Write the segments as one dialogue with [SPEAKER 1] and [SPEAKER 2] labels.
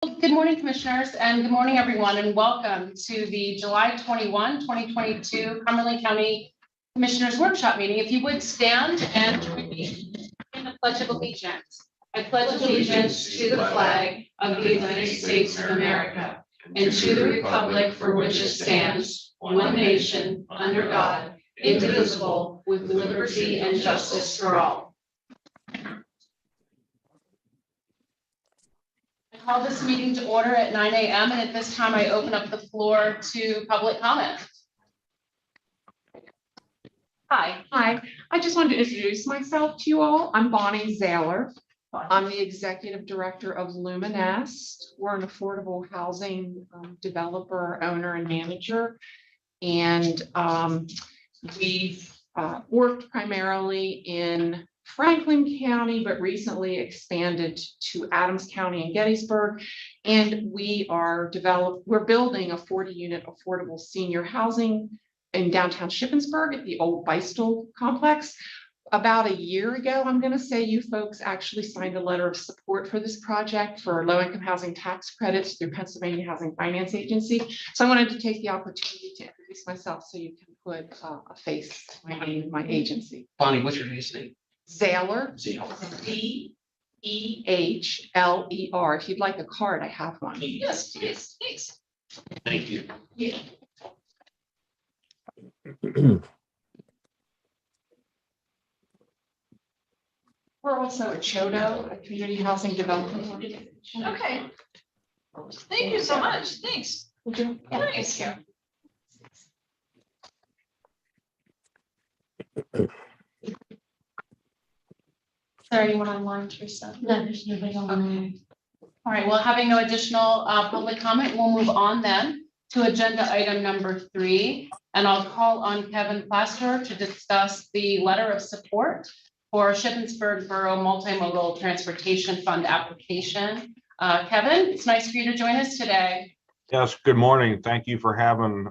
[SPEAKER 1] Good morning, Commissioners, and good morning, everyone, and welcome to the July 21, 2022 Cumberland County Commissioners Workshop meeting. If you would stand and join me in the Pledge of Allegiance. I pledge allegiance to the flag of the United States of America and to the republic for which it stands, one nation, under God, indivisible, with liberty and justice for all. Call this meeting to order at 9 a.m. and at this time I open up the floor to public comment.
[SPEAKER 2] Hi. I just wanted to introduce myself to you all. I'm Bonnie Zahler. I'm the Executive Director of Luminest. We're an affordable housing developer, owner, and manager. And we've worked primarily in Franklin County, but recently expanded to Adams County and Gettysburg. And we're building a 40-unit affordable senior housing in downtown Shippensburg at the old Beistel complex. About a year ago, I'm going to say, you folks actually signed a letter of support for this project for low-income housing tax credits through Pennsylvania Housing Finance Agency. So I wanted to take the opportunity to introduce myself so you can put a face to my name, my agency.
[SPEAKER 3] Bonnie, what's your name?
[SPEAKER 2] Zahler, Z-E-H-L-E-R. If you'd like a card, I have one.
[SPEAKER 3] Yes, yes, thanks. Thank you.
[SPEAKER 2] Yeah. We're also a CHODO, a community housing development organization.
[SPEAKER 4] Okay. Thank you so much. Thanks. Nice.
[SPEAKER 1] Sorry, anyone online, Teresa?
[SPEAKER 4] No, there's nobody
[SPEAKER 1] Okay. All right, well, having no additional public comment, we'll move on then to agenda item number 3. And I'll call on Kevin Plaster to discuss the letter of support for Shippensburg Borough Multimodal Transportation Fund application. Kevin, it's nice for you to join us today.
[SPEAKER 5] Yes, good morning. Thank you for having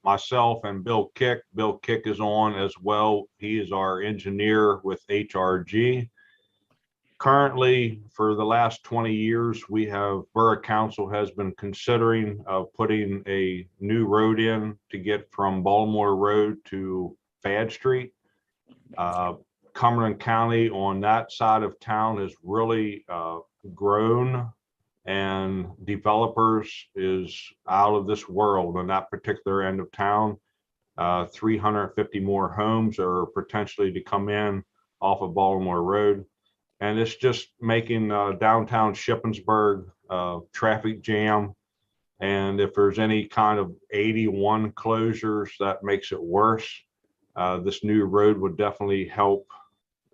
[SPEAKER 5] myself and Bill Kick. Bill Kick is on as well. He is our engineer with HRG. Currently, for the last 20 years, Borough Council has been considering putting a new road in to get from Baltimore Road to Fad Street. Cumberland County on that side of town has really grown, and developers is out of this world on that particular end of town. 350 more homes are potentially to come in off of Baltimore Road. And it's just making downtown Shippensburg traffic jam. And if there's any kind of 81 closures, that makes it worse. This new road would definitely help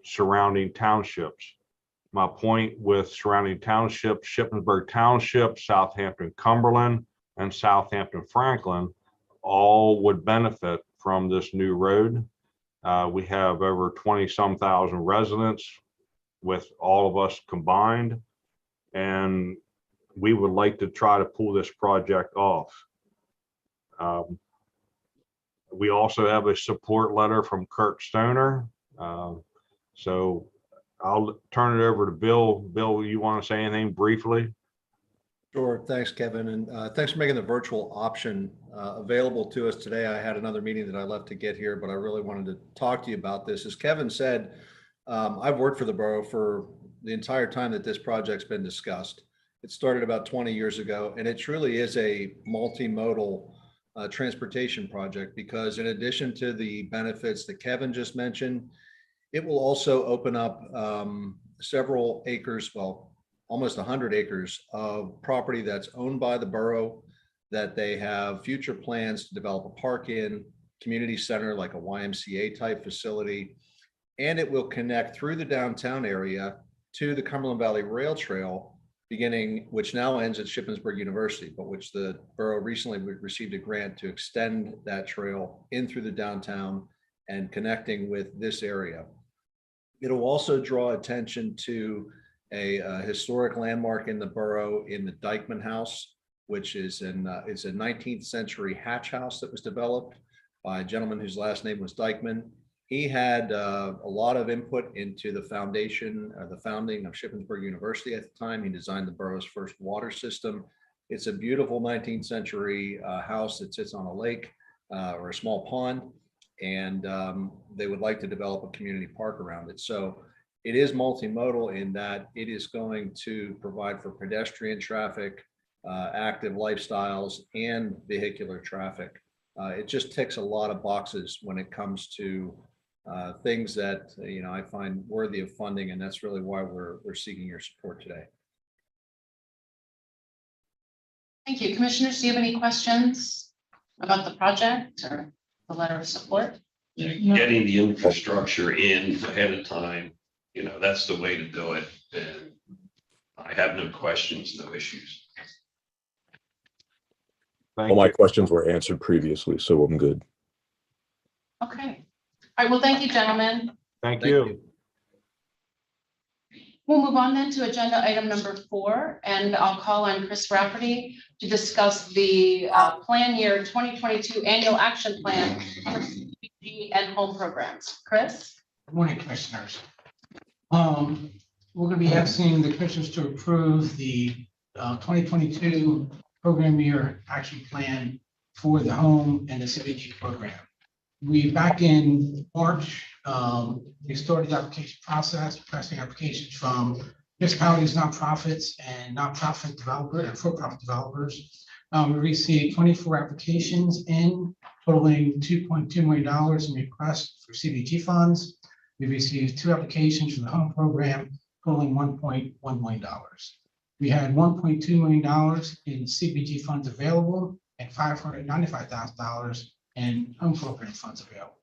[SPEAKER 5] surrounding townships. My point with surrounding townships, Shippensburg Township, Southampton Cumberland, and Southampton Franklin all would benefit from this new road. We have over 20-some thousand residents with all of us combined, and we would like to try to pull this project off. We also have a support letter from Kirk Stoner. So I'll turn it over to Bill. Bill, you want to say anything briefly?
[SPEAKER 6] Sure. Thanks, Kevin. And thanks for making the virtual option available to us today. I had another meeting that I left to get here, but I really wanted to talk to you about this. As Kevin said, I've worked for the borough for the entire time that this project's been discussed. It started about 20 years ago, and it truly is a multimodal transportation project, because in addition to the benefits that Kevin just mentioned, it will also open up several acres, well, almost 100 acres of property that's owned by the borough, that they have future plans to develop a park in, community center like a YMCA type facility. And it will connect through the downtown area to the Cumberland Valley Rail Trail, which now ends at Shippensburg University, but which the borough recently received a grant to extend that trail in through the downtown and connecting with this area. It'll also draw attention to a historic landmark in the borough in the Dyckman House, which is it's a 19th century hatch house that was developed by a gentleman whose last name was Dyckman. He had a lot of input into the foundation, the founding of Shippensburg University at the time. He designed the borough's first water system. It's a beautiful 19th century house that sits on a lake or a small pond, and they would like to develop a community park around it. So it is multimodal in that it is going to provide for pedestrian traffic, active lifestyles, and vehicular traffic. It just ticks a lot of boxes when it comes to things that, I find worthy of funding, and that's really why we're seeking your support today.
[SPEAKER 1] Thank you. Commissioners, do you have any questions about the project or the letter of support?
[SPEAKER 3] Getting the infrastructure in ahead of time, that's the way to do it. And I have no questions, no issues.
[SPEAKER 5] Thank
[SPEAKER 7] All my
[SPEAKER 5] you.
[SPEAKER 7] questions were answered previously, so I'm good.
[SPEAKER 1] Okay. All right. Well, thank you, gentlemen.
[SPEAKER 5] Thank
[SPEAKER 6] Thank
[SPEAKER 5] you.
[SPEAKER 1] We'll move on then to agenda item number 4, and I'll call on Chris Rafferty to discuss the plan year 2022 annual action plan for CDBG and home programs. Chris?
[SPEAKER 8] Good morning, Commissioners. We're going to be asking the Commissioners to approve the 2022 program year action plan for the home and the CDBG program. Back in March, we started the application process, requesting applications from municipalities, nonprofits, and nonprofit developers and for-profit developers. We received 24 applications in totaling $2.2 million in requests for CDBG funds. We received 2 applications from the home program totaling $1.1 million. We had $1.2 million in CDBG funds available and $595,000 in home program funds available.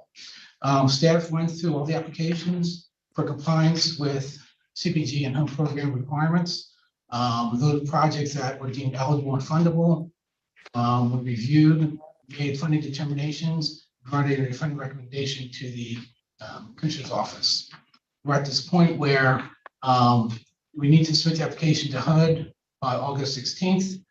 [SPEAKER 8] Staff went through all the applications for compliance with CDBG and home program requirements. Those projects that were deemed eligible and fundable were reviewed, made funding determinations, provided a funding recommendation to the Commissioner's office. We're at this point where we need to submit the application to HUD by August 16th.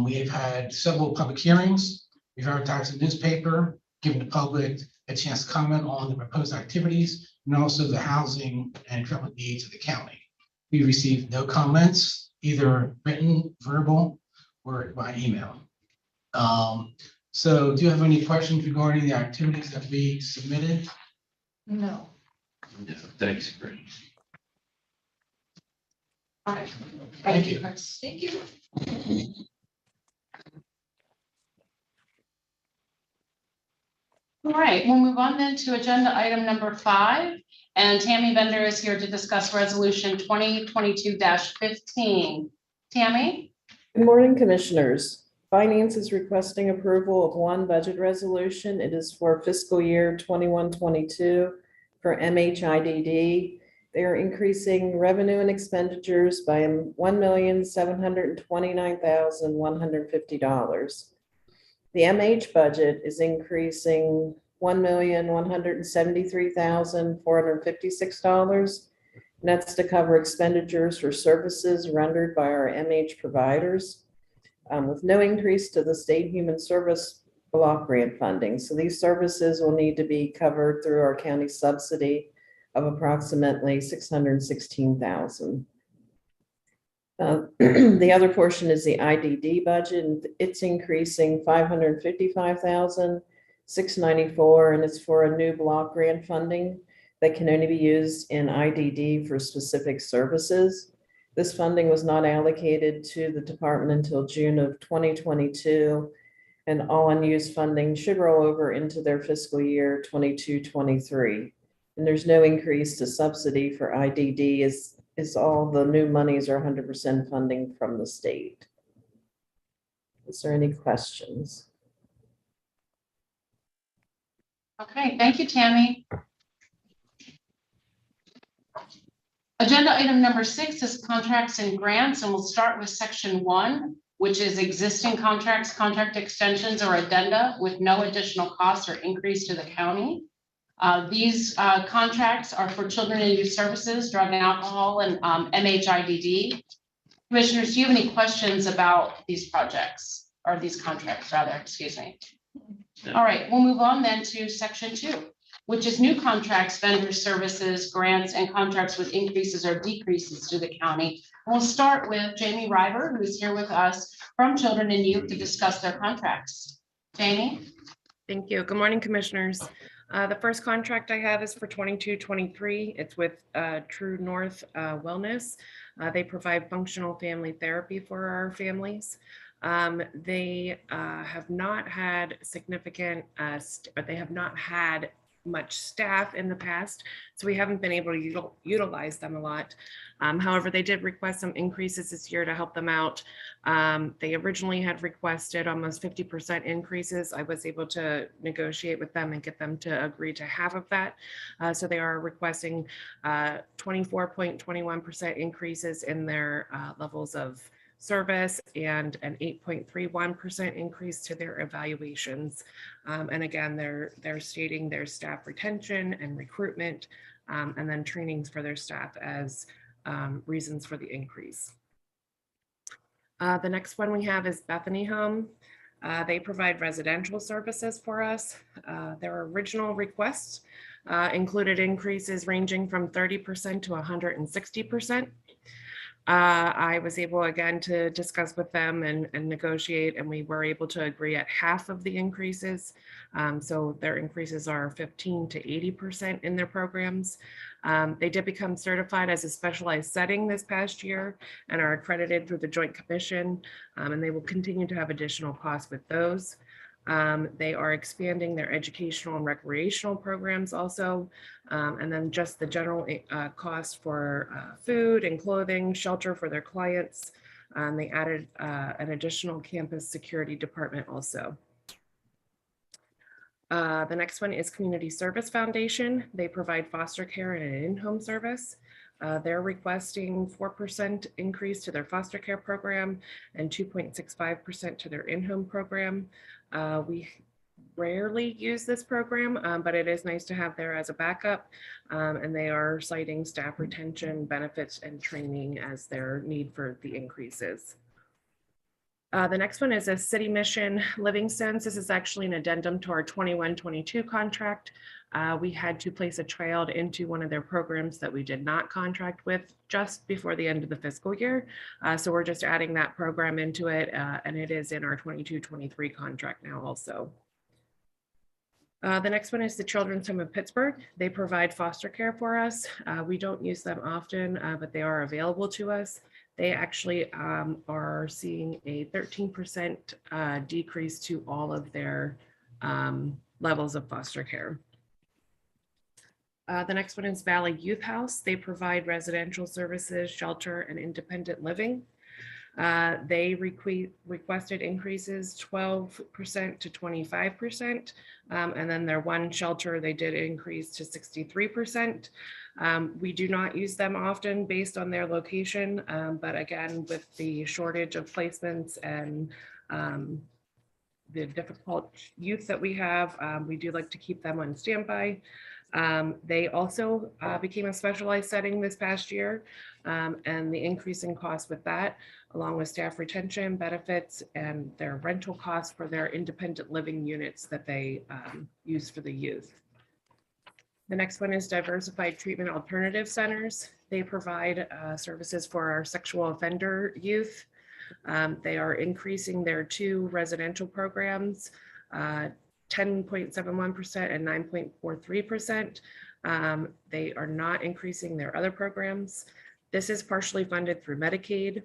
[SPEAKER 8] We have had several public hearings. We've advertised in the newspaper, given the public a chance to comment on the proposed activities and also the housing and development needs of the county. We received no comments, either written, verbal, or by email. So do you have any questions regarding the activities that we submitted?
[SPEAKER 1] No.
[SPEAKER 3] No, thanks, Chris.
[SPEAKER 1] All right.
[SPEAKER 8] Thank you.
[SPEAKER 1] Chris.
[SPEAKER 4] Thank you.
[SPEAKER 1] All right, we'll move on then to agenda item number 5. And Tammy Bender is here to discuss resolution 2022-15. Tammy?
[SPEAKER 9] Good morning, Commissioners. Finance is requesting approval of one budget resolution. It is for fiscal year 21-22 for MHIDD. They are increasing revenue and expenditures by $1,729,150. The MH budget is increasing $1,173,456. And that's to cover expenditures for services rendered by our MH providers, with no increase to the state human service block grant funding. So these services will need to be covered through our county subsidy of approximately $616,000. The other portion is the IDD budget, and it's increasing $555,694, and it's for a new block grant funding that can only be used in IDD for specific services. This funding was not allocated to the department until June of 2022, and all unused funding should roll over into their fiscal year 22-23. And there's no increase to subsidy for IDD, is all the new monies are 100% funding from the state. Is there any questions?
[SPEAKER 1] Okay, thank you, Tammy. Agenda item number 6 is contracts and grants, and we'll start with section 1, which is existing contracts, contract extensions, or addenda with no additional costs or increase to the county. These contracts are for children and youth services, drug and alcohol, and MHIDD. Commissioners, do you have any questions about these projects, or these contracts rather, excuse me?
[SPEAKER 3] No.
[SPEAKER 1] All right, we'll move on then to section 2. which is new contracts, vendor services, grants, and contracts with increases or decreases to the county. We'll start with Jamie River, who is here with us from Children and Youth to discuss their contracts. Jamie?
[SPEAKER 10] Thank you. Good morning, Commissioners. The first contract I have is for 22-23. It's with True North Wellness. They provide functional family therapy for our families. They have not had significant, or they have not had much staff in the past, so we haven't been able to utilize them a lot. However, they did request some increases this year to help them out. They originally had requested almost 50% increases. I was able to negotiate with them and get them to agree to half of that. So they are requesting 24.21% increases in their levels of service and an 8.31% increase to their evaluations. And again, they're stating their staff retention and recruitment, and then trainings for their staff as reasons for the increase. The next one we have is Bethany Home. They provide residential services for us. Their original requests included increases ranging from 30% to 160%. I was able again to discuss with them and negotiate, and we were able to agree at half of the increases. So their increases are 15 to 80% in their programs. They did become certified as a specialized setting this past year and are accredited through the Joint Commission, and they will continue to have additional costs with those. They are expanding their educational and recreational programs also, and then just the general cost for food and clothing, shelter for their clients. They added an additional campus security department also. The next one is Community Service Foundation. They provide foster care and an in-home service. They're requesting 4% increase to their foster care program and 2.65% to their in-home program. We rarely use this program, but it is nice to have there as a backup. And they are citing staff retention, benefits, and training as their need for the increases. The next one is a City Mission Livingstone's. This is actually an addendum to our 21-22 contract. We had to place a child into one of their programs that we did not contract with just before the end of the fiscal year. So we're just adding that program into it, and it is in our 22-23 contract now also. The next one is the Children's Home of Pittsburgh. They provide foster care for us. We don't use them often, but they are available to us. They actually are seeing a 13% decrease to all of their levels of foster care. The next one is Valley Youth House. They provide residential services, shelter, and independent living. They requested increases 12% to 25%. And then their one shelter, they did increase to 63%. We do not use them often based on their location, but again, with the shortage of placements and the difficult youth that we have, we do like to keep them on standby. They also became a specialized setting this past year, and the increase in cost with that, along with staff retention, benefits, and their rental costs for their independent living units that they use for the youth. The next one is Diversified Treatment Alternative Centers. They provide services for our sexual offender youth. They are increasing their 2 residential programs, 10.71% and 9.43%. They are not increasing their other programs. This is partially funded through Medicaid.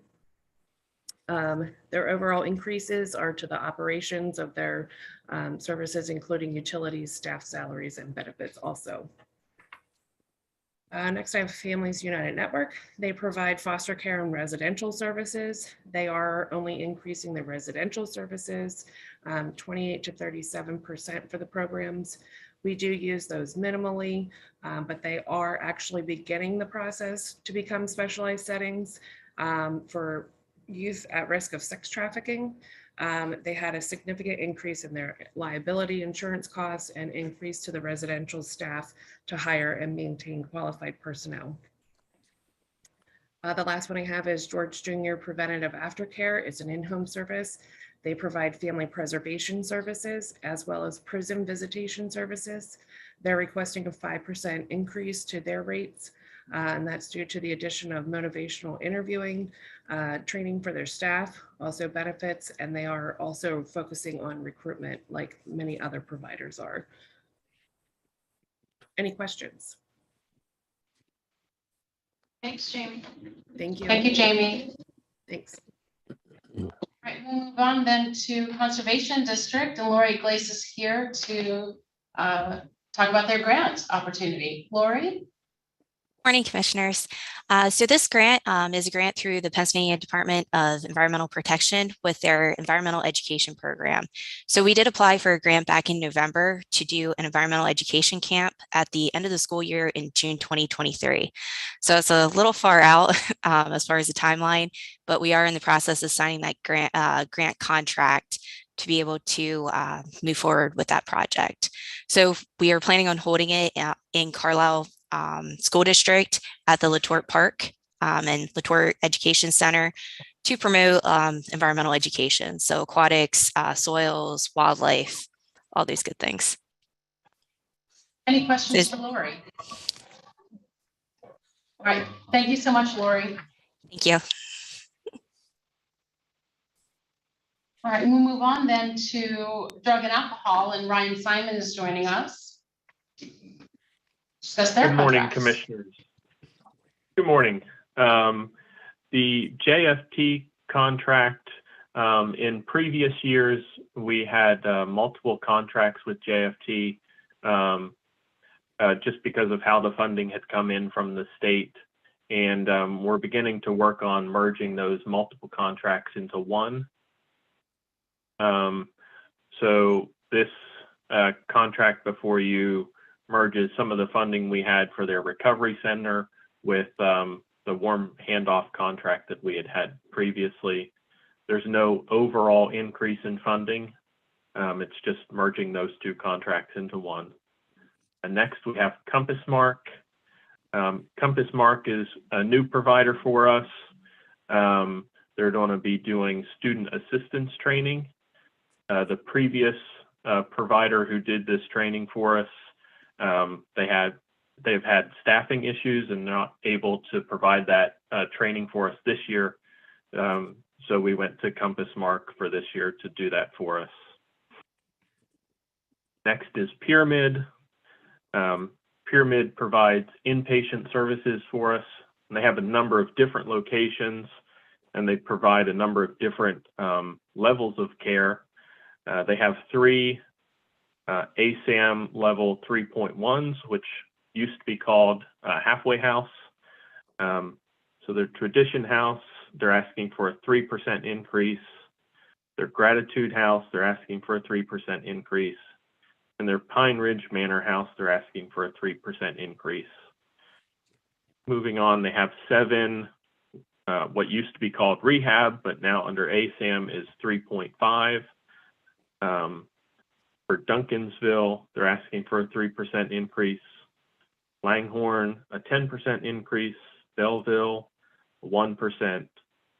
[SPEAKER 10] Their overall increases are to the operations of their services, including utilities, staff salaries, and benefits also. Next, I have Families United Network. They provide foster care and residential services. They are only increasing their residential services, 28 to 37% for the programs. We do use those minimally, but they are actually beginning the process to become specialized settings for youth at risk of sex trafficking. They had a significant increase in their liability insurance costs and increase to the residential staff to hire and maintain qualified personnel. The last one I have is George Jr. Preventative Aftercare. It's an in-home service. They provide family preservation services as well as prison visitation services. They're requesting a 5% increase to their rates, and that's due to the addition of motivational interviewing, training for their staff, also benefits, and they are also focusing on recruitment like many other providers are. Any questions?
[SPEAKER 4] Thanks, Jamie.
[SPEAKER 10] Thank you.
[SPEAKER 1] Thank you, Jamie.
[SPEAKER 10] Thanks.
[SPEAKER 1] All right, we'll move on then to Conservation District, and Lori Glaze is here to talk about their grant opportunity. Lori?
[SPEAKER 11] Morning, Commissioners. So this grant is a grant through the Pennsylvania Department of Environmental Protection with their environmental education program. So we did apply for a grant back in November to do an environmental education camp at the end of the school year in June 2023. So it's a little far out as far as the timeline, but we are in the process of signing that grant contract to be able to move forward with that project. So we are planning on holding it in Carlisle School District at the Latort Park and Latort Education Center to promote environmental education. So aquatics, soils, wildlife, all these good things.
[SPEAKER 1] Any questions for Lori? All right, thank you so much, Lori.
[SPEAKER 11] Thank you.
[SPEAKER 1] All right, we'll move on then to drug and alcohol, and Ryan Simon is joining us. Discuss their
[SPEAKER 12] Good morning,
[SPEAKER 1] contracts.
[SPEAKER 12] Commissioners. Good morning. The JFT contract, in previous years, we had multiple contracts with JFT just because of how the funding had come in from the state. And we're beginning to work on merging those multiple contracts into one. So this contract before you merges some of the funding we had for their recovery center with the warm handoff contract that we had previously. There's no overall increase in funding. It's just merging those two contracts into one. And next we have Compass Mark. Compass Mark is a new provider for us. They're going to be doing student assistance training. The previous provider who did this training for us, they've had staffing issues and not able to provide that training for us this year. So we went to Compass Mark for this year to do that for us. Next is Pyramid. Pyramid provides inpatient services for us, and they have a number of different locations, and they provide a number of different levels of care. They have 3 ASAM level 3.1s, which used to be called Halfway House. So their Tradition House, they're asking for a 3% increase. Their Gratitude House, they're asking for a 3% increase. And their Pine Ridge Manor House, they're asking for a 3% increase. Moving on, they have 7 what used to be called rehab, but now under ASAM is 3.5. For Duncansville, they're asking for a 3% increase. Langhorne, a 10% increase. Belleville, 1%.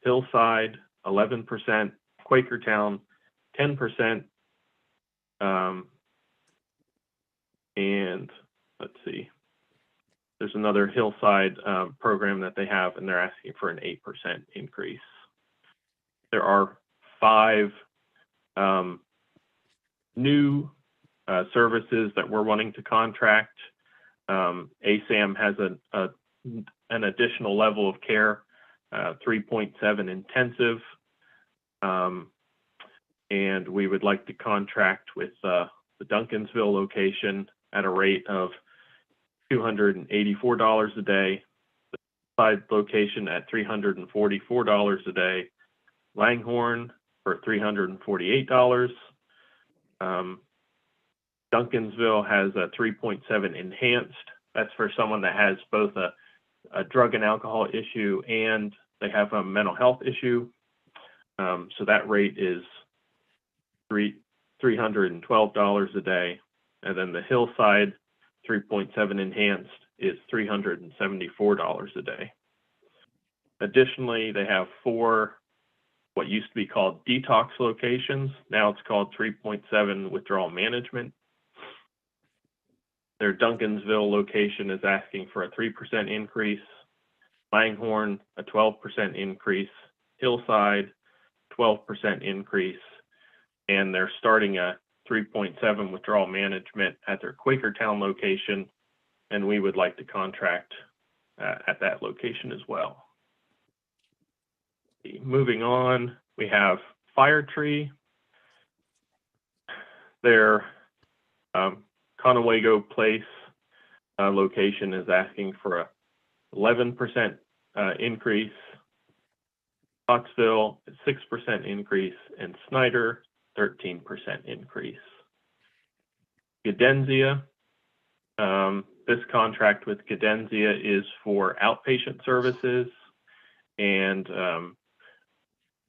[SPEAKER 12] Hillside, 11%. Quakertown, 10%. And let's see, there's another Hillside program that they have, and they're asking for an 8% increase. There are 5 new services that we're wanting to contract. ASAM has an additional level of care, 3.7 intensive, and we would like to contract with the Duncansville location at a rate of $284 a day, the side location at $344 a day, Langhorne for $348. Duncansville has a 3.7 enhanced. That's for someone that has both a drug and alcohol issue and they have a mental health issue. So that rate is $312 a day. And then the Hillside 3.7 enhanced is $374 a day. Additionally, they have 4 what used to be called detox locations. Now it's called 3.7 withdrawal management. Their Duncansville location is asking for a 3% increase. Langhorne, a 12% increase. Hillside, 12% increase. And they're starting a 3.7 withdrawal management at their Quakertown location. And we would like to contract at that location as well. Moving on, we have Fire Tree. Their Conewago Place location is asking for a 11% increase. Knoxville, 6% increase, and Snyder, 13% increase. Cadenzia, this contract with Cadenzia is for outpatient services, and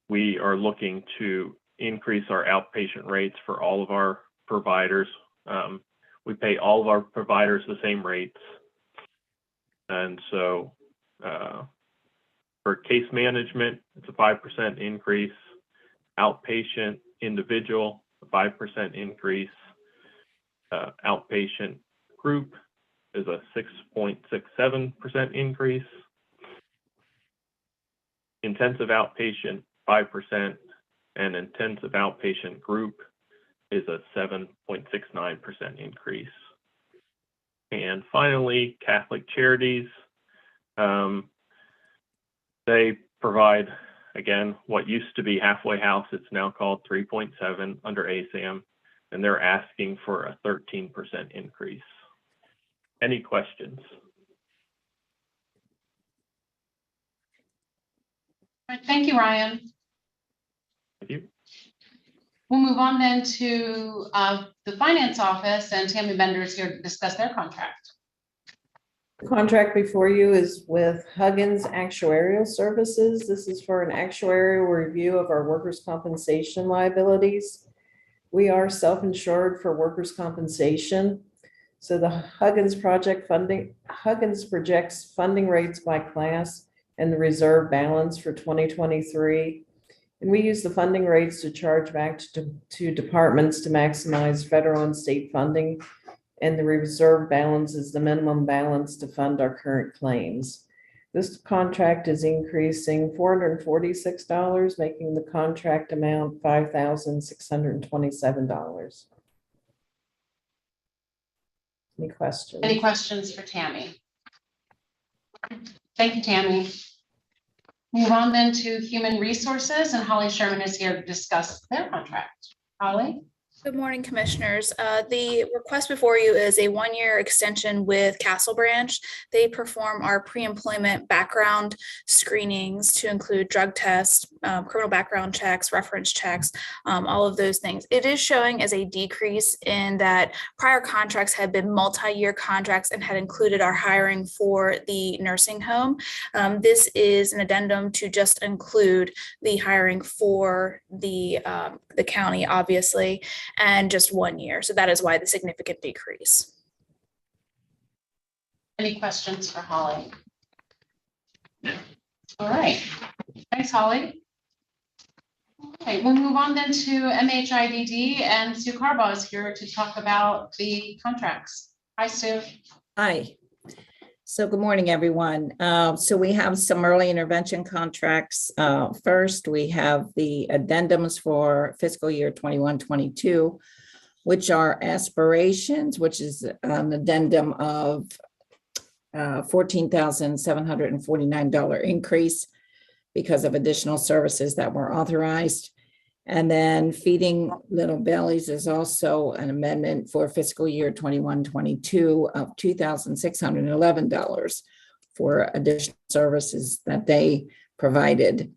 [SPEAKER 12] we are looking to increase our outpatient rates for all of our providers. We pay all of our providers the same rates. And so for case management, it's a 5% increase. Outpatient individual, a 5% increase. Outpatient group is a 6.67% increase. Intensive outpatient, 5%, and intensive outpatient group is a 7.69% increase. And finally, Catholic Charities, they provide, again, what used to be Halfway House, it's now called 3.7 under ASAM, and they're asking for a 13% increase. Any questions?
[SPEAKER 1] All right, thank you, Ryan.
[SPEAKER 12] Thank you.
[SPEAKER 1] We'll move on then to the finance office, and Tammy Bender is here to discuss their contract.
[SPEAKER 9] The contract before you is with Huggins Actuarial Services. This is for an actuarial review of our workers' compensation liabilities. We are self-insured for workers' compensation. So the Huggins projects funding rates by class and the reserve balance for 2023. And we use the funding rates to charge back to departments to maximize federal and state funding. And the reserve balance is the minimum balance to fund our current claims. This contract is increasing $446, making the contract amount $5,627. Any questions?
[SPEAKER 1] Any questions for Tammy? Thank you, Tammy. Move on then to Human Resources, and Holly Sherman is here to discuss their contract. Holly?
[SPEAKER 13] Good morning, Commissioners. The request before you is a one-year extension with Castle Branch. They perform our pre-employment background screenings to include drug tests, criminal background checks, reference checks, all of those things. It is showing as a decrease in that prior contracts had been multi-year contracts and had included our hiring for the nursing home. This is an addendum to just include the hiring for the county, obviously, and just 1 year. So that is why the significant decrease.
[SPEAKER 1] Any questions for Holly? All right. Thanks, Holly. Okay, we'll move on then to MHIDD, and Sue Carbaugh is here to talk about the contracts. Hi, Sue.
[SPEAKER 14] Hi. So good morning, everyone. So we have some early intervention contracts. First, we have the addendums for fiscal year 21-22, which are aspirations, which is an addendum of $14,749 increase because of additional services that were authorized. And then Feeding Little Bellies is also an amendment for fiscal year 21-22 of $2,611 for additional services that they provided.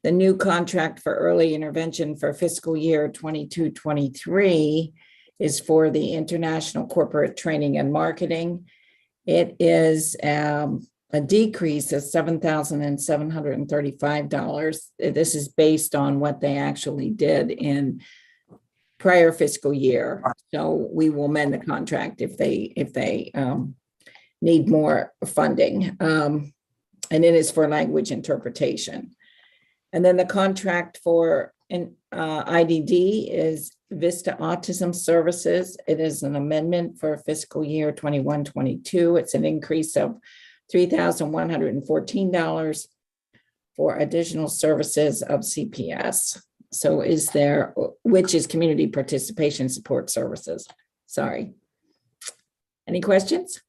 [SPEAKER 14] The new contract for early intervention for fiscal year 22-23 is for the International Corporate Training and Marketing. It is a decrease of $7,735. This is based on what they actually did in prior fiscal year. So we will amend the contract if they need more funding. And it is for language interpretation. And then the contract for And IDD is Vista Autism Services. It is an amendment for fiscal year 21-22. It's an increase of $3,114 for additional services of CPS. So is there, which is Community Participation Support Services. Sorry. Any questions?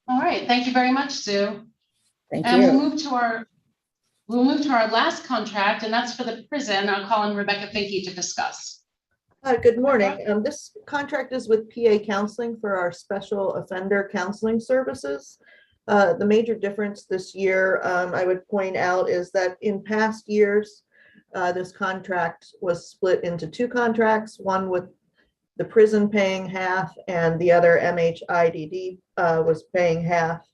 [SPEAKER 1] All right, thank you very much, Sue.
[SPEAKER 14] Thank
[SPEAKER 1] And we'll
[SPEAKER 14] you.
[SPEAKER 1] move to our last contract, and that's for the prison. I'll call on Rebecca Finke to discuss.
[SPEAKER 15] Good morning. This contract is with PA Counseling for our special offender counseling services. The major difference this year, I would point out, is that in past years, this contract was split into two contracts, one with the prison paying half and the other MHIDD was paying half.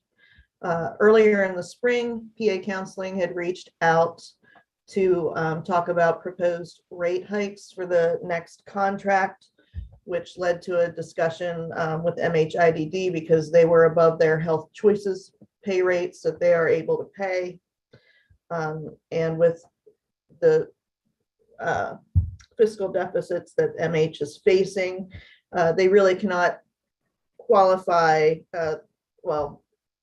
[SPEAKER 15] Earlier in the spring, PA Counseling had reached out to talk about proposed rate hikes for the next contract, which led to a discussion with MHIDD because they were above their health choices pay rates that they are able to pay. And with the fiscal deficits that MH is facing, they really cannot qualify. Well,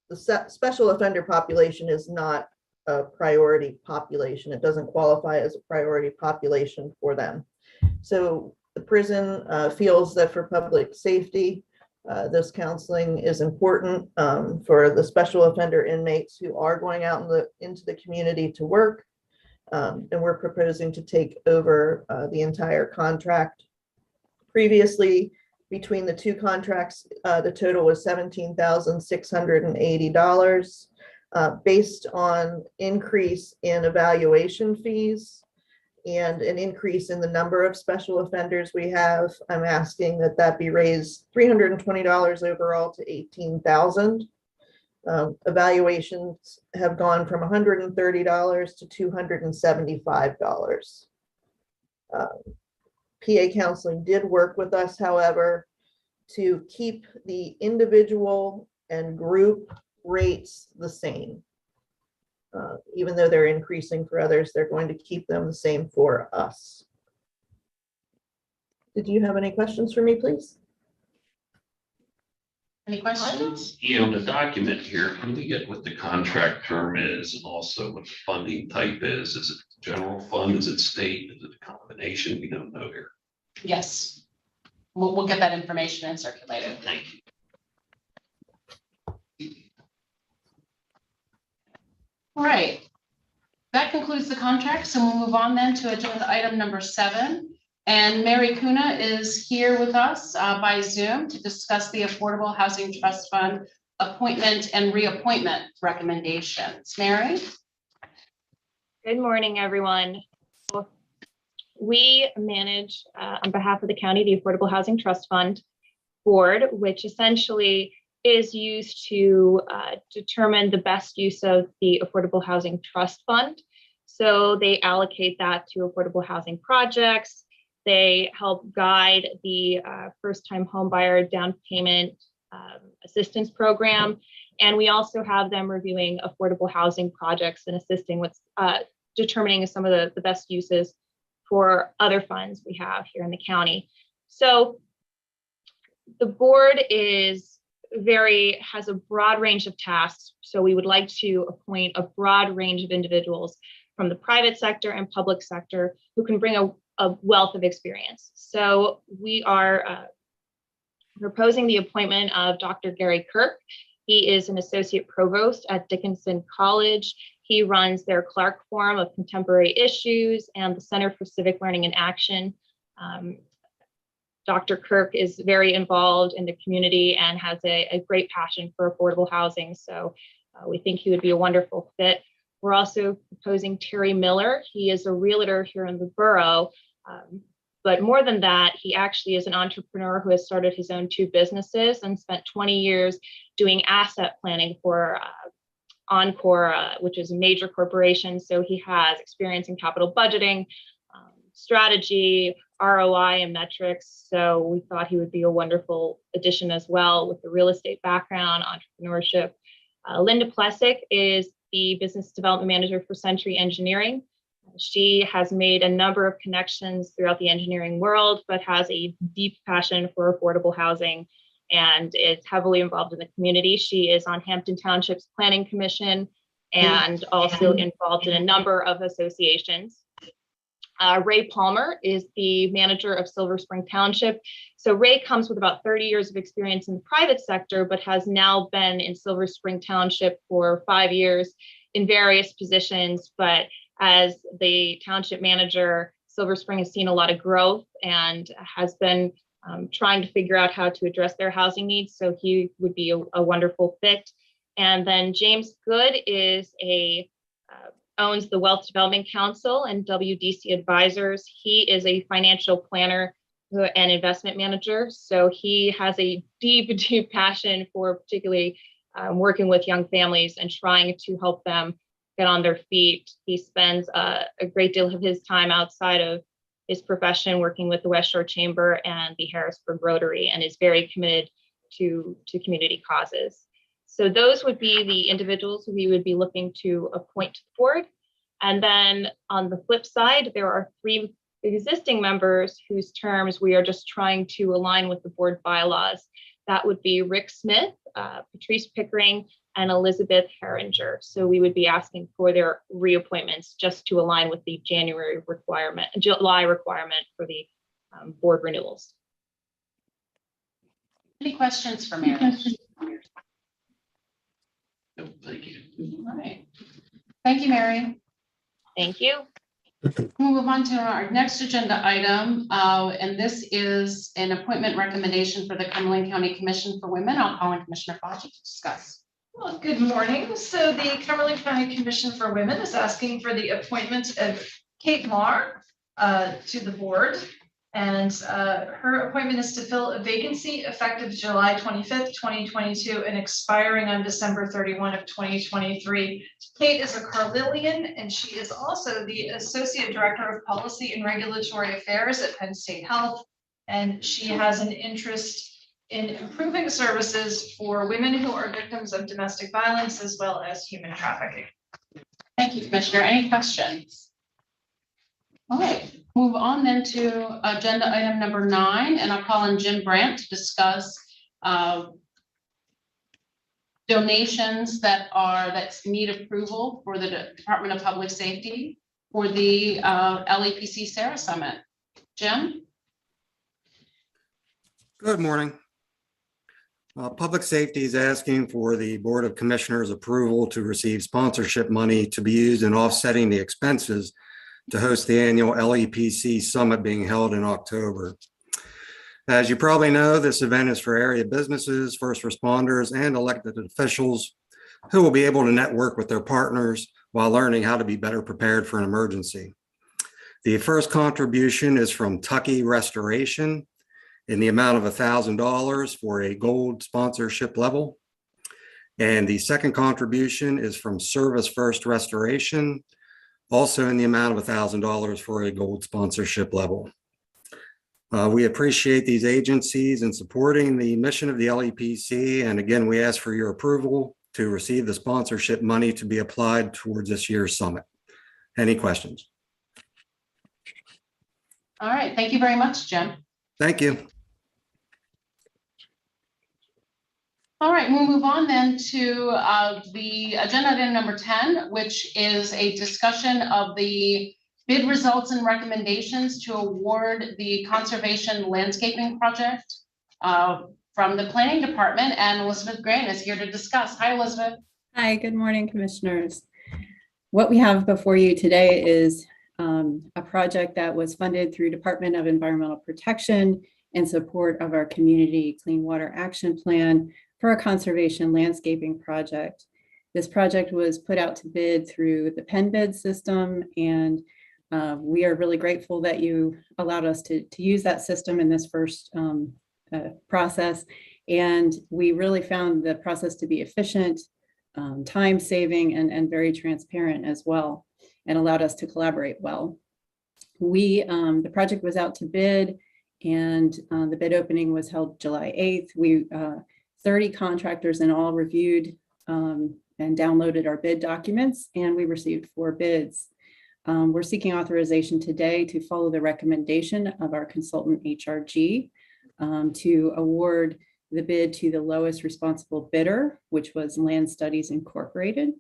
[SPEAKER 15] the special offender population is not a priority population. It doesn't qualify as a priority population for them. So the prison feels that for public safety, this counseling is important for the special offender inmates who are going out into the community to work. And we're proposing to take over the entire contract. Previously, between the two contracts, the total was $17,680. Based on increase in evaluation fees and an increase in the number of special offenders we have, I'm asking that that be raised $320 overall to $18,000. Evaluations have gone from $130 to $275. PA Counseling did work with us, however, to keep the individual and group rates the same. Even though they're increasing for others, they're going to keep them the same for us. Did you have any questions for me, please?
[SPEAKER 1] Any questions?
[SPEAKER 3] Yeah, on the document here, can we get what the contract term is and also what the funding type is? Is it general fund? Is it state? Is it a combination? We don't know here.
[SPEAKER 1] Yes. We'll get that information and circulate it.
[SPEAKER 3] Thank you.
[SPEAKER 1] All right. That concludes the contract. So we'll move on then to agenda item number 7. And Mary Kuna is here with us by Zoom to discuss the Affordable Housing Trust Fund appointment and reappointment recommendations. Mary?
[SPEAKER 16] Good morning, everyone. We manage, on behalf of the county, the Affordable Housing Trust Fund Board, which essentially is used to determine the best use of the Affordable Housing Trust Fund. So they allocate that to affordable housing projects. They help guide the first-time homebuyer down payment assistance program. And we also have them reviewing affordable housing projects and assisting with determining some of the best uses for other funds we have here in the county. So the board has a broad range of tasks. So we would like to appoint a broad range of individuals from the private sector and public sector who can bring a wealth of experience. So we are proposing the appointment of Dr. Gary Kirk. He is an associate provost at Dickinson College. He runs their Clark Forum of Contemporary Issues and the Center for Civic Learning and Action. Dr. Kirk is very involved in the community and has a great passion for affordable housing. So we think he would be a wonderful fit. We're also proposing Terry Miller. He is a realtor here in the borough. But more than that, he actually is an entrepreneur who has started his own 2 businesses and spent 20 years doing asset planning for Encore, which is a major corporation. So he has experience in capital budgeting, strategy, ROI, and metrics. So we thought he would be a wonderful addition as well with the real estate background, entrepreneurship. Linda Plessick is the business development manager for Century Engineering. She has made a number of connections throughout the engineering world, but has a deep passion for affordable housing and is heavily involved in the community. She is on Hampton Township's Planning Commission and also involved in a number of associations. Ray Palmer is the manager of Silver Spring Township. So Ray comes with about 30 years of experience in the private sector, but has now been in Silver Spring Township for 5 years in various positions. But as the township manager, Silver Spring has seen a lot of growth and has been trying to figure out how to address their housing needs. So he would be a wonderful fit. And then James Good is owns the Wealth Development Council and WDC Advisors. He is a financial planner and investment manager. So he has a deep, deep passion for particularly working with young families and trying to help them get on their feet. He spends a great deal of his time outside of his profession working with the West Shore Chamber and the Harrisburg Rotary, and is very committed to community causes. So those would be the individuals who we would be looking to appoint to the board. And then on the flip side, there are 3 existing members whose terms we are just trying to align with the board bylaws. That would be Rick Smith, Patrice Pickering, and Elizabeth Herringer. So we would be asking for their reappointments just to align with the July requirement for the board renewals.
[SPEAKER 1] Any questions for Mary?
[SPEAKER 3] No, thank you.
[SPEAKER 1] All right. Thank you, Mary.
[SPEAKER 16] Thank you.
[SPEAKER 1] We'll move on to our next agenda item, and this is an appointment recommendation for the Cumberland County Commission for Women. I'll call on Commissioner Fawcett to discuss.
[SPEAKER 4] Well, good morning. So the Cumberland County Commission for Women is asking for the appointment of Kate Marr to the board. And her appointment is to fill a vacancy effective July 25th, 2022 and expiring on December 31 of 2023. Kate is a Carlilian, and she is also the Associate Director of Policy and Regulatory Affairs at Penn State Health. And she has an interest in improving services for women who are victims of domestic violence as well as human trafficking.
[SPEAKER 1] Thank you, Commissioner. Any questions? All right, move on then to agenda item number 9, and I'll call on Jim Brandt to discuss donations that need approval for the Department of Public Safety for the LEPC Sarah Summit. Jim?
[SPEAKER 17] Good morning. Public Safety is asking for the Board of Commissioners approval to receive sponsorship money to be used in offsetting the expenses to host the annual LEPC Summit being held in October. As you probably know, this event is for area businesses, first responders, and elected officials who will be able to network with their partners while learning how to be better prepared for an emergency. The first contribution is from Tucky Restoration in the amount of $1,000 for a gold sponsorship level. And the second contribution is from Service First Restoration, also in the amount of $1,000 for a gold sponsorship level. We appreciate these agencies in supporting the mission of the LEPC. And again, we ask for your approval to receive the sponsorship money to be applied towards this year's summit. Any questions?
[SPEAKER 1] All right, thank you very much, Jim.
[SPEAKER 17] Thank you.
[SPEAKER 1] All right, we'll move on then to the agenda item number 10, which is a discussion of the bid results and recommendations to award the conservation landscaping project from the planning department. And Elizabeth Grant is here to discuss. Hi, Elizabeth.
[SPEAKER 18] Hi, good morning, commissioners. What we have before you today is a project that was funded through Department of Environmental Protection in support of our Community Clean Water Action Plan for a conservation landscaping project. This project was put out to bid through the Penn bid system, and we are really grateful that you allowed us to use that system in this first process. And we really found the process to be efficient, time-saving, and very transparent as well, and allowed us to collaborate well. The project was out to bid, and the bid opening was held July 8th. 30 contractors in all reviewed and downloaded our bid documents, and we received 4 bids. We're seeking authorization today to follow the recommendation of our consultant HRG to award the bid to the lowest responsible bidder, which was Land Studies Incorporated.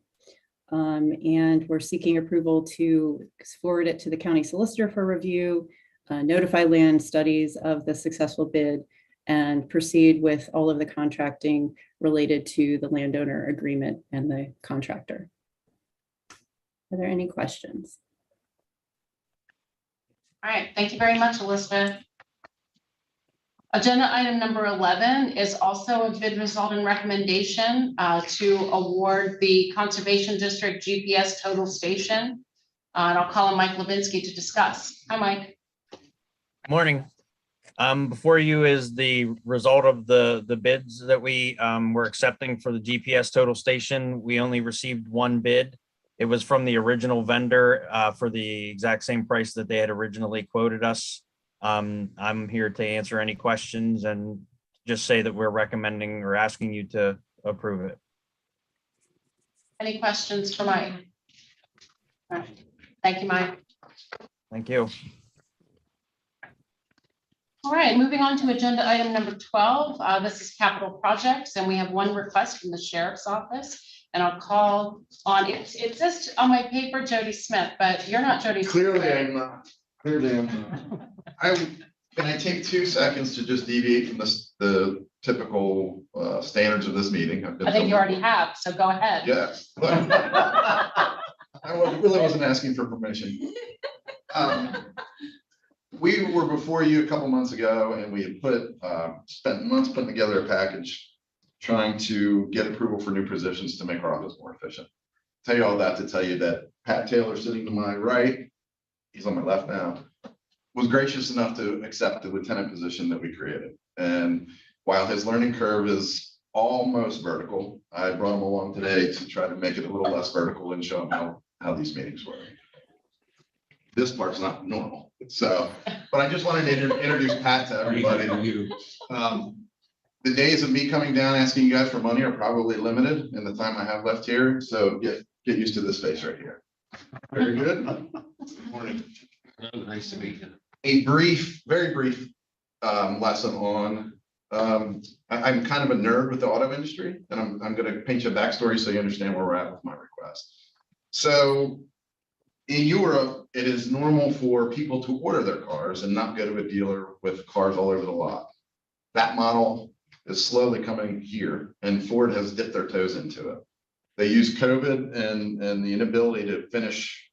[SPEAKER 18] And we're seeking approval to forward it to the county solicitor for review, notify Land Studies of the successful bid, and proceed with all of the contracting related to the landowner agreement and the contractor. Are there any questions?
[SPEAKER 1] All right, thank you very much, Elizabeth. Agenda item number 11 is also a bid result and recommendation to award the Conservation District GPS total station. And I'll call on Mike Levinsky to discuss. Hi, Mike.
[SPEAKER 19] Morning. Before you is the result of the bids that we were accepting for the GPS total station. We only received one bid. It was from the original vendor for the exact same price that they had originally quoted us. I'm here to answer any questions and just say that we're recommending or asking you to approve it.
[SPEAKER 1] Any questions for Mike? All right. Thank you, Mike.
[SPEAKER 19] Thank you.
[SPEAKER 1] All right, moving on to agenda item number 12. This is capital projects, and we have one request from the sheriff's office. And I'll call on, it's just on my paper, Jody Smith, but you're not Jody Smith.
[SPEAKER 20] Clearly I'm not. Clearly I'm not. Can I take 2 seconds to just deviate from the typical standards of this meeting?
[SPEAKER 1] I think you already have, so go ahead.
[SPEAKER 20] Yes. Look, really wasn't asking for permission. We were before you a couple months ago, and we had spent months putting together a package trying to get approval for new positions to make our office more efficient. Tell you all that to tell you that Pat Taylor, sitting to my right, he's on my left now, was gracious enough to accept the lieutenant position that we created. And while his learning curve is almost vertical, I brought him along today to try to make it a little less vertical and show him how these meetings work. This part's not normal. So, but I just wanted to introduce Pat to everybody. The days of me coming down asking you guys for money are probably limited in the time I have left here. So get used to this face right here. Very good. Good morning.
[SPEAKER 3] Nice to meet you.
[SPEAKER 20] A brief, very brief lesson on, I'm kind of a nerd with the auto industry, and I'm going to paint you a backstory so you understand where we're at with my request. So in Europe, it is normal for people to order their cars and not go to a dealer with cars all over the lot. That model is slowly coming here, and Ford has dipped their toes into it. They use COVID and the inability to finish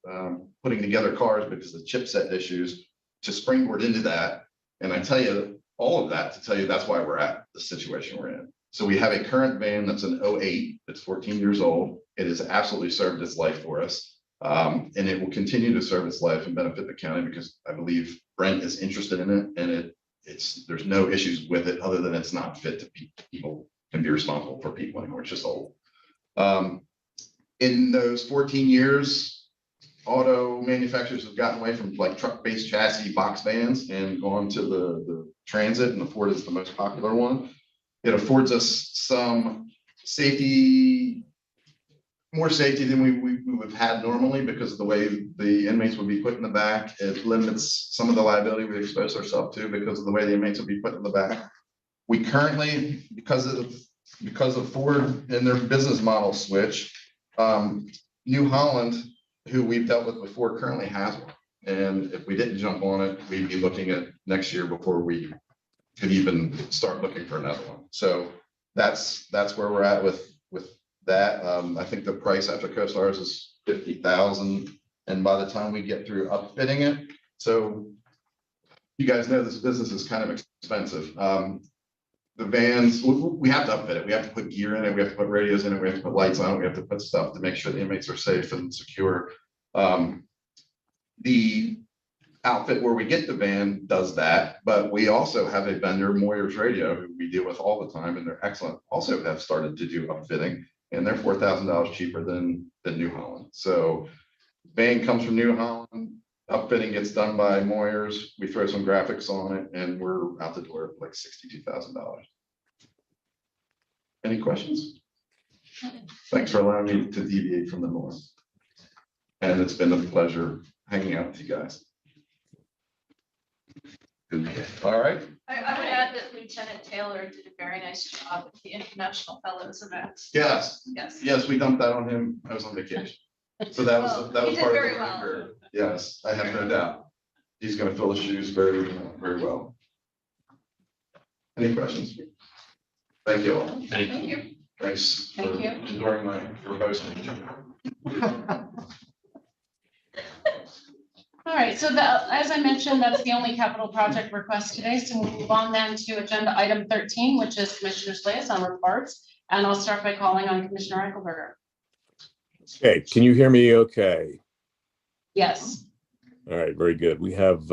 [SPEAKER 20] putting together cars because of chipset issues to springboard into that. And I tell you all of that to tell you that's why we're at the situation we're in. So we have a current van that's an 08, it's 14 years old. It has absolutely served its life for us. And it will continue to serve its life and benefit the county because I believe Brent is interested in it, and there's no issues with it other than it's not fit to people can be responsible for people anymore. It's just old. In those 14 years, auto manufacturers have gotten away from like truck-based chassis box vans and gone to the Transit, and the Ford is the most popular one. It affords us some safety, more safety than we would have had normally because of the way the inmates would be put in the back. It limits some of the liability we expose ourselves to because of the way the inmates would be put in the back. We currently, because of Ford and their business model switch, New Holland, who we've dealt with before, currently has one. And if we didn't jump on it, we'd be looking at next year before we could even start looking for another one. So that's where we're at with that. I think the price after CoStars is $50,000, and by the time we get through upfitting it, so you guys know this business is kind of expensive. The vans, we have to upfit it. We have to put gear in it. We have to put radios in it. We have to put lights on it. We have to put stuff to make sure the inmates are safe and secure. The outfit where we get the van does that, but we also have a vendor, Moyer's Radio, who we deal with all the time, and they're excellent. Also have started to do upfitting, and they're $4,000 cheaper than New Holland. So van comes from New Holland, upfitting gets done by Moyer's. We throw some graphics on it, and we're out the door like $62,000. Any questions? Thanks for allowing me to deviate from the norm. And it's been a pleasure hanging out with you guys. All right.
[SPEAKER 4] I would add that Lieutenant Taylor did a very nice job at the International Fellows event.
[SPEAKER 20] Yes.
[SPEAKER 4] Yes.
[SPEAKER 20] Yes, we dumped that on him. I was on vacation. So that was,
[SPEAKER 4] Well,
[SPEAKER 20] that
[SPEAKER 4] he
[SPEAKER 20] was
[SPEAKER 4] did
[SPEAKER 20] part of
[SPEAKER 4] very
[SPEAKER 20] the
[SPEAKER 4] well.
[SPEAKER 20] learning curve. Yes, I have no doubt. He's gonna fill the shoes very, very well. Any questions? Thank you all.
[SPEAKER 4] Thank you.
[SPEAKER 20] Thanks for
[SPEAKER 1] Thank you.
[SPEAKER 20] enduring my hosting.
[SPEAKER 1] All right, so as I mentioned, that's the only capital project request today. So we'll move on then to agenda item 13, which is Commissioner's liaison reports. And I'll start by calling on Commissioner Eichelberger.
[SPEAKER 7] Okay, can you hear me okay?
[SPEAKER 1] Yes.
[SPEAKER 7] All right, very good. We have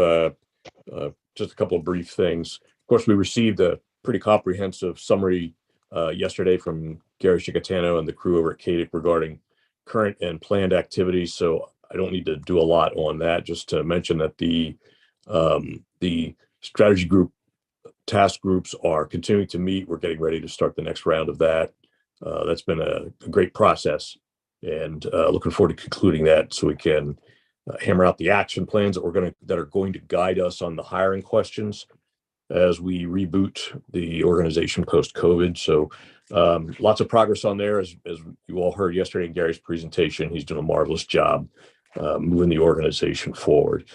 [SPEAKER 7] just a couple of brief things. Of course, we received a pretty comprehensive summary yesterday from Gary Chicatano and the crew over at CADIC regarding current and planned activities. So I don't need to do a lot on that, just to mention that the strategy group task groups are continuing to meet. We're getting ready to start the next round of that. That's been a great process, and looking forward to concluding that so we can hammer out the action plans that are going to guide us on the hiring questions as we reboot the organization post-COVID. So lots of progress on there, as you all heard yesterday in Gary's presentation. He's doing a marvelous job moving the organization forward.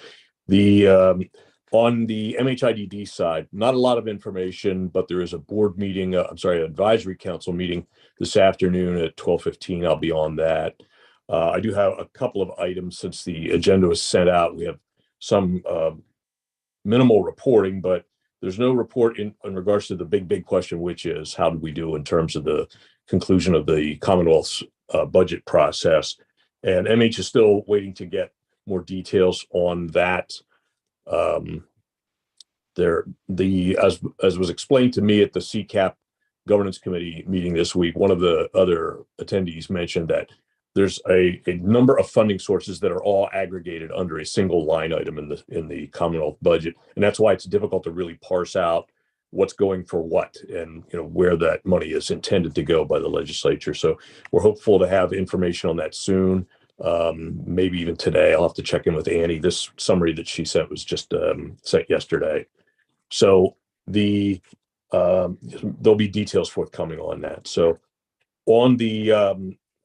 [SPEAKER 7] On the MHIDD side, not a lot of information, but there is a board meeting, advisory council meeting this afternoon at 12:15. I'll be on that. I do have a couple of items since the agenda was sent out. We have some minimal reporting, but there's no report in regards to the big question, which is how did we do in terms of the conclusion of the Commonwealth's budget process. And MH is still waiting to get more details on that. As was explained to me at the CCAP governance committee meeting this week, one of the other attendees mentioned that there's a number of funding sources that are all aggregated under a single line item in the Commonwealth budget, and that's why it's difficult to really parse out what's going for what and where that money is intended to go by the legislature. So we're hopeful to have information on that soon. Maybe even today. I'll have to check in with Annie. This summary that she sent was just sent yesterday. So there'll be details forthcoming on that. So on the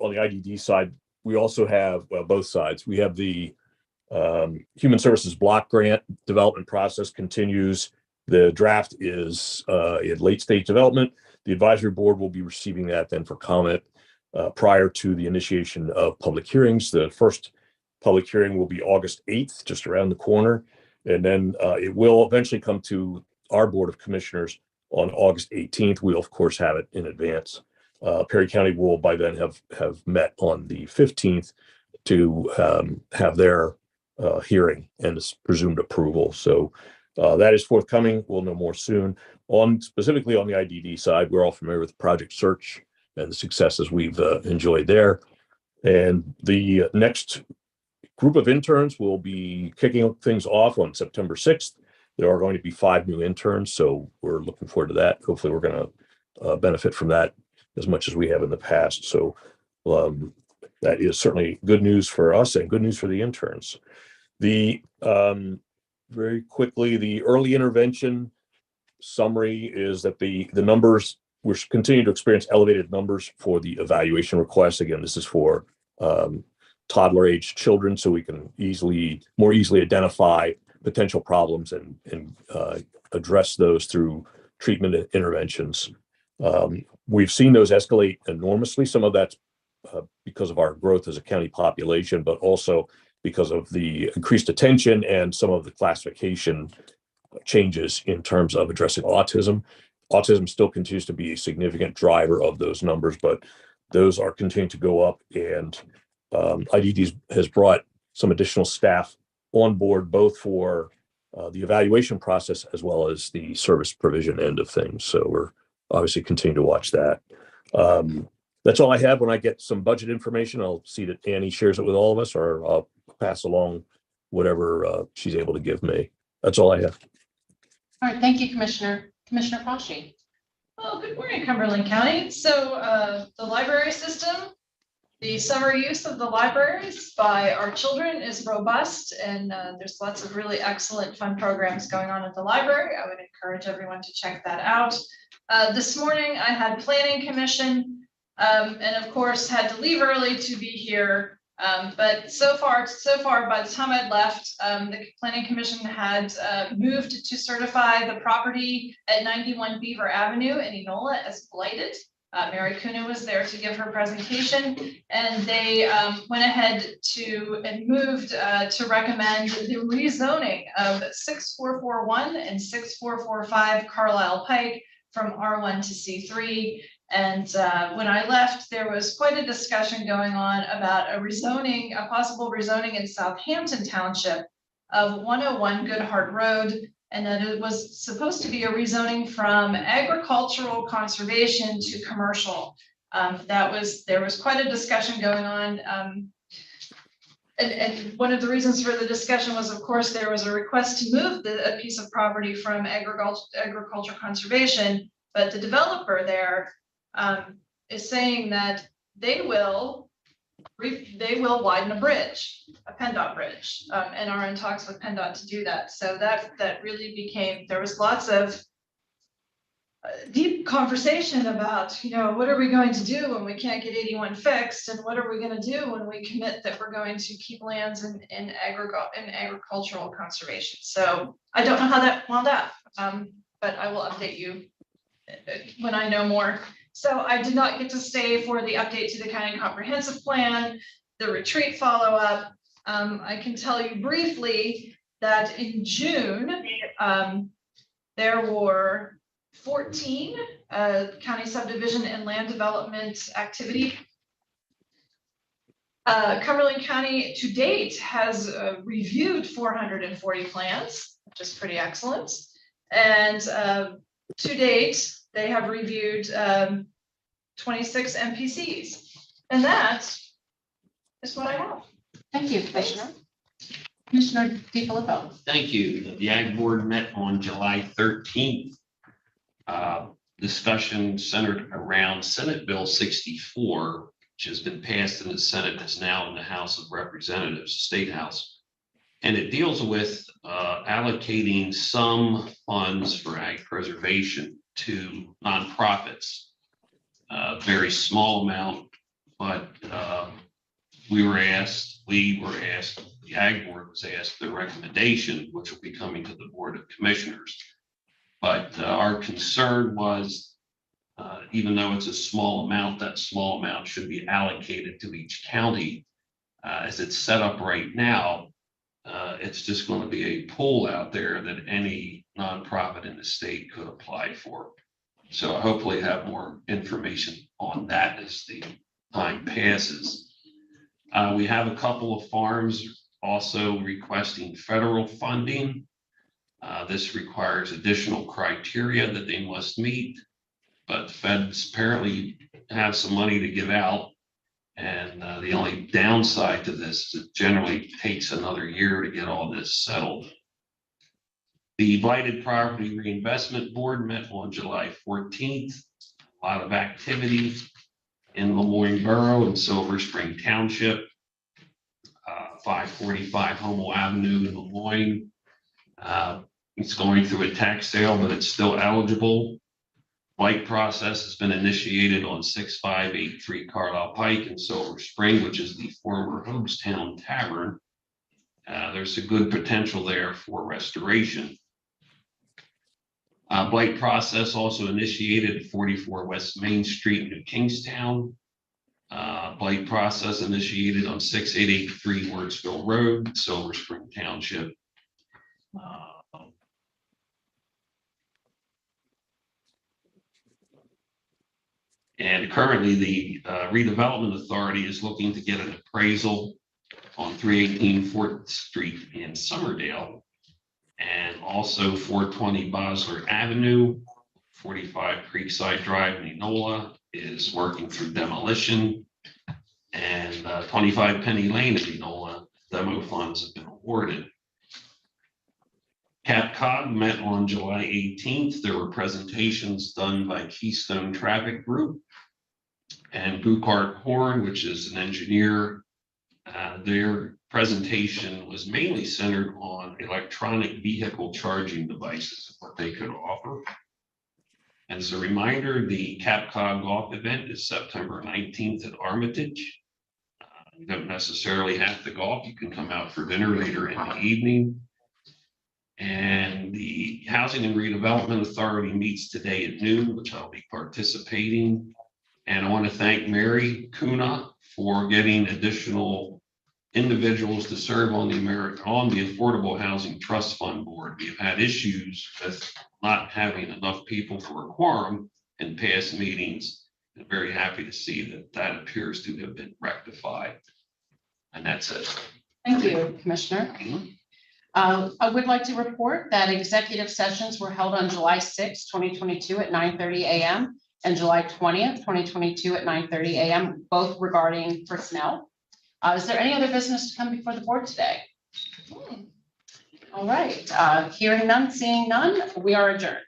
[SPEAKER 7] IDD side, we also have both sides. We have the Human Services Block Grant development process continues. The draft is in late stage development. The advisory board will be receiving that then for comment prior to the initiation of public hearings. The first public hearing will be August 8th, just around the corner. And then it will eventually come to our Board of Commissioners on August 18th. We'll, of course, have it in advance. Perry County will by then have met on the 15th to have their hearing and presumed approval. So that is forthcoming. We'll know more soon. Specifically on the IDD side, we're all familiar with Project Search and the successes we've enjoyed there. And the next group of interns will be kicking things off on September 6th. There are going to be 5 new interns, so we're looking forward to that. Hopefully we're going to benefit from that as much as we have in the past. So that is certainly good news for us and good news for the interns. Very quickly, the early intervention summary is that the numbers, we're continuing to experience elevated numbers for the evaluation requests. Again, this is for toddler age children, so we can more easily identify potential problems and address those through treatment interventions. We've seen those escalate enormously. Some of that's because of our growth as a county population, but also because of the increased attention and some of the classification changes in terms of addressing autism. Autism still continues to be a significant driver of those numbers, but those are continuing to go up, and IDD has brought some additional staff on board, both for the evaluation process as well as the service provision end of things. So we're obviously continuing to watch that. That's all I have. When I get some budget information, I'll see that Annie shares it with all of us, or I'll pass along whatever she's able to give me. That's all I have.
[SPEAKER 1] All right, thank you, Commissioner. Commissioner Fauci.
[SPEAKER 4] Well, good morning, Cumberland County. So the library system The summer use of the libraries by our children is robust, and there's lots of really excellent fun programs going on at the library. I would encourage everyone to check that out. This morning I had planning commission, and of course had to leave early to be here. But so far, by the time I'd left, the planning commission had moved to certify the property at 91 Beaver Avenue in Enola as blighted. Mary Kuna was there to give her presentation, and they went ahead and moved to recommend the rezoning of 6441 and 6445 Carlisle Pike from R1 to C3. And when I left, there was quite a discussion going on about a possible rezoning in Southampton Township of 101 Goodhart Road, and that it was supposed to be a rezoning from agricultural conservation to commercial. There was quite a discussion going on. And one of the reasons for the discussion was, of course, there was a request to move a piece of property from agriculture conservation, but the developer there is saying that they will widen a bridge, a PennDOT bridge, and are in talks with PennDOT to do that. So that really there was lots of deep conversation about, what are we going to do when we can't get 81 fixed, and what are we going to do when we commit that we're going to keep lands in agricultural conservation. So I don't know how that wound up, but I will update you when I know more. So I did not get to stay for the update to the county comprehensive plan, the retreat follow-up. I can tell you briefly that in June, there were 14 county subdivision and land development activity. Cumberland County to date has reviewed 440 plans, which is pretty excellent. And to date, they have reviewed 26 MPCs. And that is what I have.
[SPEAKER 1] Thank you, Commissioner. Commissioner DiFilippo.
[SPEAKER 3] Thank you. The Ag Board met on July 13th. Discussion centered around Senate Bill 64, which has been passed in the Senate, is now in the House of Representatives, State House. And it deals with allocating some funds for ag preservation to nonprofits. Very small amount, but we were asked, the Ag Board was asked the recommendation, which will be coming to the Board of Commissioners. But our concern was, even though it's a small amount, that small amount should be allocated to each county. As it's set up right now, it's just going to be a pool out there that any nonprofit in the state could apply for. So hopefully have more information on that as the time passes. We have a couple of farms also requesting federal funding. This requires additional criteria that they must meet, but the feds apparently have some money to give out. And the only downside to this is it generally takes another year to get all this settled. The Blighted Property Reinvestment Board met on July 14th. A lot of activity in Lemoyne Borough and Silver Spring Township. 545 Homo Avenue in Lemoyne. It's going through a tax sale, but it's still eligible. Blight process has been initiated on 6583 Carlisle Pike in Silver Spring, which is the former Hobestown Tavern. There's a good potential there for restoration. Blight process also initiated at 44 West Main Street, New Kingstown. Blight process initiated on 6883 Wordsville Road, Silver Spring Township. And currently the redevelopment authority is looking to get an appraisal on 318 4th Street in Summerdale, and also 420 Bosler Avenue, 45 Creekside Drive in Enola is working through demolition, and 25 Penny Lane in Enola, demo funds have been awarded. CapCog met on July 18th. There were presentations done by Keystone Traffic Group and Buchart Horn, which is an engineer. Their presentation was mainly centered on electronic vehicle charging devices, what they could offer. And as a reminder, the Capcom Golf event is September 19th at Armitage. You don't necessarily have to golf. You can come out for dinner later in the evening. And the Housing and Redevelopment Authority meets today at noon, which I'll be participating. And I want to thank Mary Kuna for getting additional individuals to serve on the Affordable Housing Trust Fund Board. We've had issues with not having enough people for a quorum in past meetings. I'm very happy to see that that appears to have been rectified. And that's it.
[SPEAKER 1] Thank you, Commissioner. I would like to report that executive sessions were held on July 6, 2022 at 9:30 a.m. and July 20th, 2022 at 9:30 a.m., both regarding personnel. Is there any other business to come before the board today? All right, hearing none, seeing none, we are adjourned.